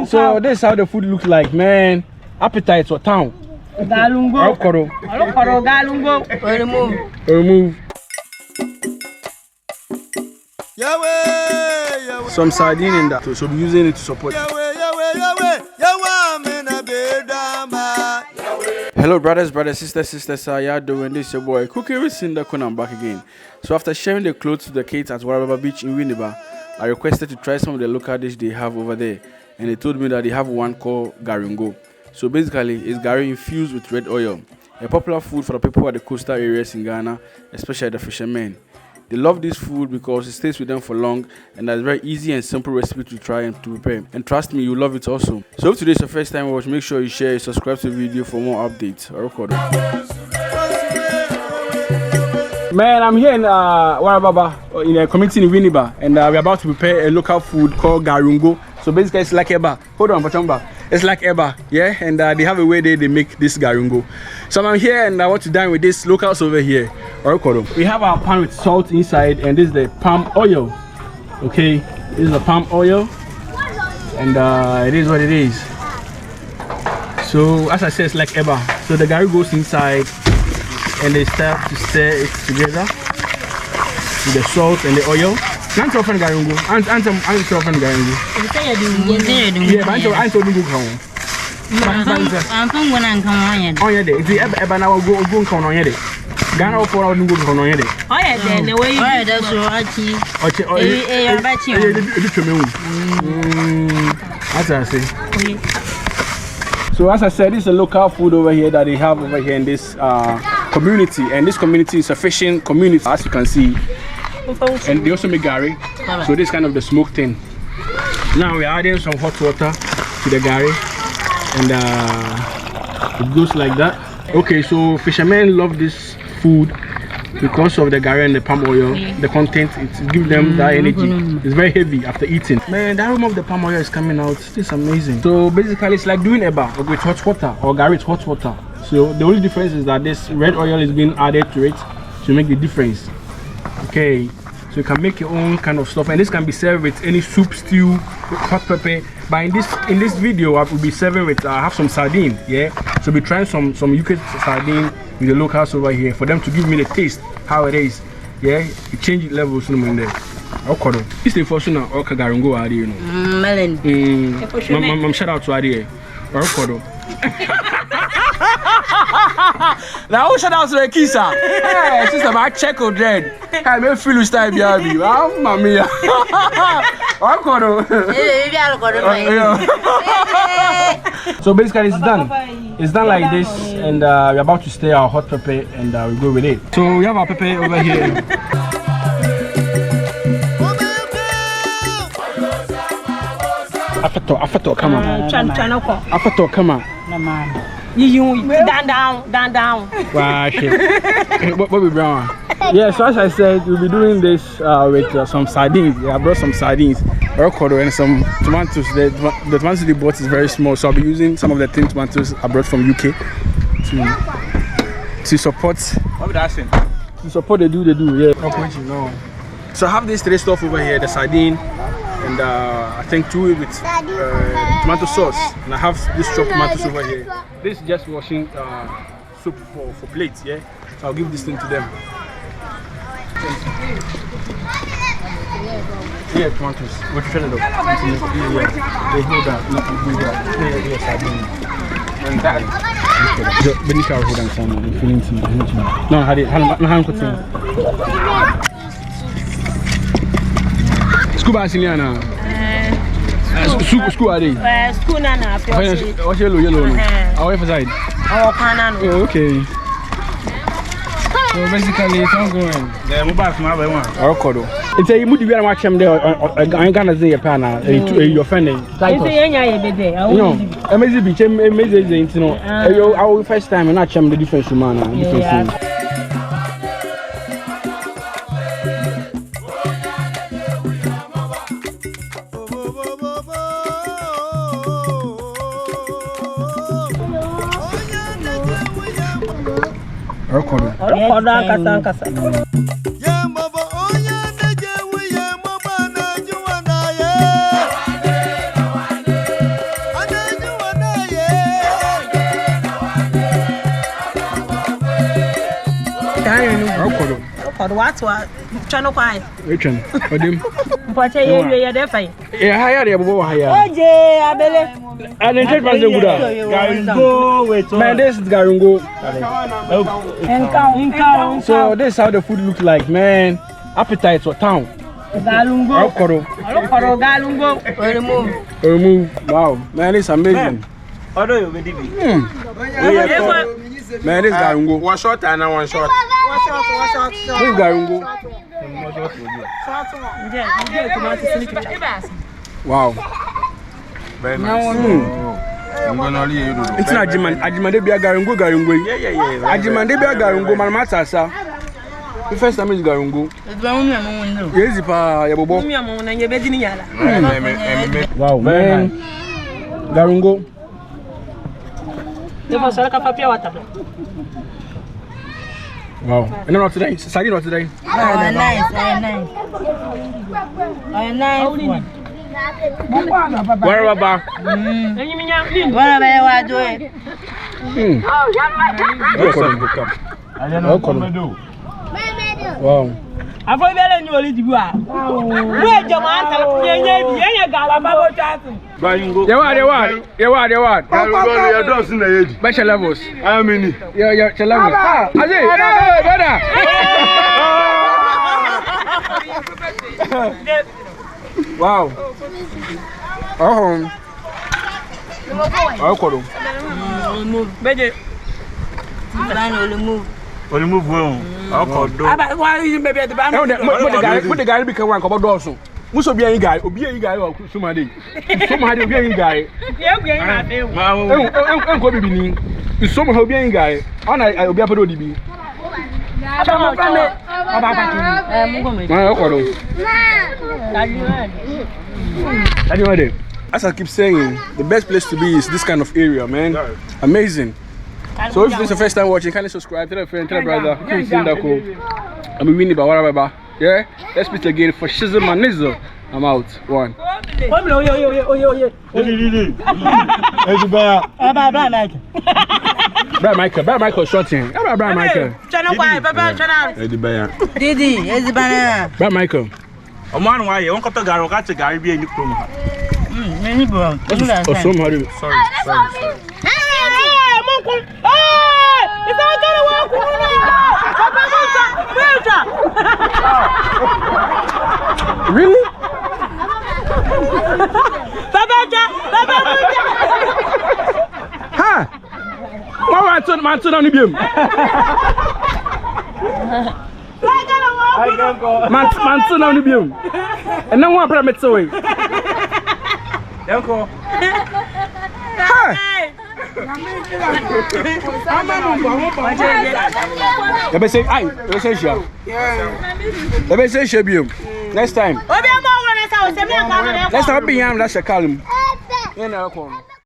So this is how the food looks like, man. Appetite for town. Galungo. Galungo. Remove. Some sardine in that, so we're using it to support. Hello brothers, sisters, how y'all doing? This is your boy Cookie with Sindaco, and I'm back again. So after sharing the clothes to the kids at Waraba Beach in Winneba, I requested to try some of the local dish they have over there, and they told me that they have one called Gari. So basically, it's Gari infused with red oil, a popular food for the people at the coastal areas in Ghana, especially the fishermen. They love this food because it stays with them for long, and that's a very easy and simple recipe to try and to prepare. And trust me, you love it also. So if today is your first time watch, make sure you share, subscribe to the video for more updates. Man, I'm here in Warababa, in a community in Winneba, and we're about to prepare a local food called Garungo. So basically, it's like eba. Hold on, Pachamba. It's like eba, yeah, and they have a way they make this Garungo. So I'm here and I want to dine with this locals over here. We have our pan with salt inside, and this is the palm oil. Okay, this is the palm oil, and it is what it is. So as I said, it's like eba. So the Gari goes inside, and they start to stir it together with the salt and the oil. Nanti open Garungo. Nanti open Garungo. Yeah, but I'm told you go. I'm from when I'm coming. Oh yeah, it's the eba now go come on here. Ghana for our new good on here. Oh yeah, then the way that's as I say. So as I said, this is a local food over here that they have over here in this community, and this community is a fishing community, as you can see. And they also make Gari. So this is kind of the smoke thing. Now we're adding some hot water to the Gari, and it goes like that. Okay, so fishermen love this food because of the Gari and the palm oil. The content, it gives them that energy. It's very heavy after eating. Man, the aroma of the palm oil is coming out. It's amazing. So basically, it's like doing eba with hot water or Gari with hot water. So the only difference is that this red oil is being added to it to make the difference. Okay, so you can make your own kind of stuff, and this can be served with any soup, stew, hot pepper. But in this video, I will be serving with I have some sardine, yeah. So we'll be trying some UK sardine with the locals over here for them to give me the taste how it is, yeah. You change it levels in there. Okay, this is for sure now. Okay, Garungo, Adi, you know. Melon. Mom, shout out to Adi. Okay. Now shout out to the kisser. Hey, sister, my check on dread. I may feel you style BRB. Oh, mamma. So basically it's done. It's done like this, and we're about to stir our hot pepper, and we go with it. So we have our pepper over here. Afato, come on. Afato, come on. You down. Wow, shit. What we brown? Yeah, so as I said, we'll be doing this with some sardines. Yeah, I brought some sardines, and some tomatoes. The tomatoes they bought is very small, so I'll be using some of the tin tomatoes I brought from UK to support. What would I say? To support the do, yeah. No. So I have this three stuff over here, the sardine, and I think two with tomato sauce, and I have this chopped tomatoes over here. This is just washing soup for plates, yeah. So I'll give this thing to them. Yeah, tomatoes. What you trying to do? Yeah, they hold that. Yeah, sardine. And that. But you can't hold on some. No, how did Scuba Siliana. School are they? School nana. What's yellow? Our side. Our panano. Oh, okay. So basically, it's ongoing. The mobile from our one. Our codo. It's a mood you watch them there. I'm gonna say a panel. You're offending. No, amazing beach. Amazing. You know, our first time and not chum the difference man. Difference. for what channel quiet. Which one? Odim. But you there fine. Yeah, higher the boy higher. Oje, abele. And then take the good. Garungo, wait. Man, this is Garungo. Inka. So this is how the food looks like, man. Appetite for town. Galungo. Okoro. Galungo. Remove. Wow, man, it's amazing. Odo you be dibi. Man, this Garungo. One shot and one shot. This is Garungo. Wow. Very nice. I'm gonna leave you. It's not Ajimande be a Garungo. Yeah. Ajimande be a Garungo. Man, matasa. The first time is Garungo. Yes, pa yabobo. Wow, man. Garungo. Wow. And not today. Sardine not today. Nice. Where about? Wow. I thought you were going to do it. Where Jamaica, you got a bubble chat. They what? Bachelor levels. How many? Yeah, levels. Wow. Only move well. Why are you maybe at the band? Put the guy become one about Dawson. Must be a guy, or somebody. Somebody be a guy. It's somehow being guy. I'll be a parody. As I keep saying, the best place to be is this kind of area, man. Amazing. So if this is the first time watching, kindly subscribe, tell a friend, tell a brother, Sindaco. I'm winning by whatever. Yeah? Let's meet again for Shizzle and Nizzle. I'm out. One. Brian Michael shorting. Brian Michael. Didi, is the banana. Brian Michael. A man, why you want to go to Gari be any promo? Many bro. Sorry. If I don't walk, really? Ha! What man turn on the beam? Man turn on the beam. And now one parameter away. Don't go. Ha! Let me say, next time. Let's not be him, that's a column.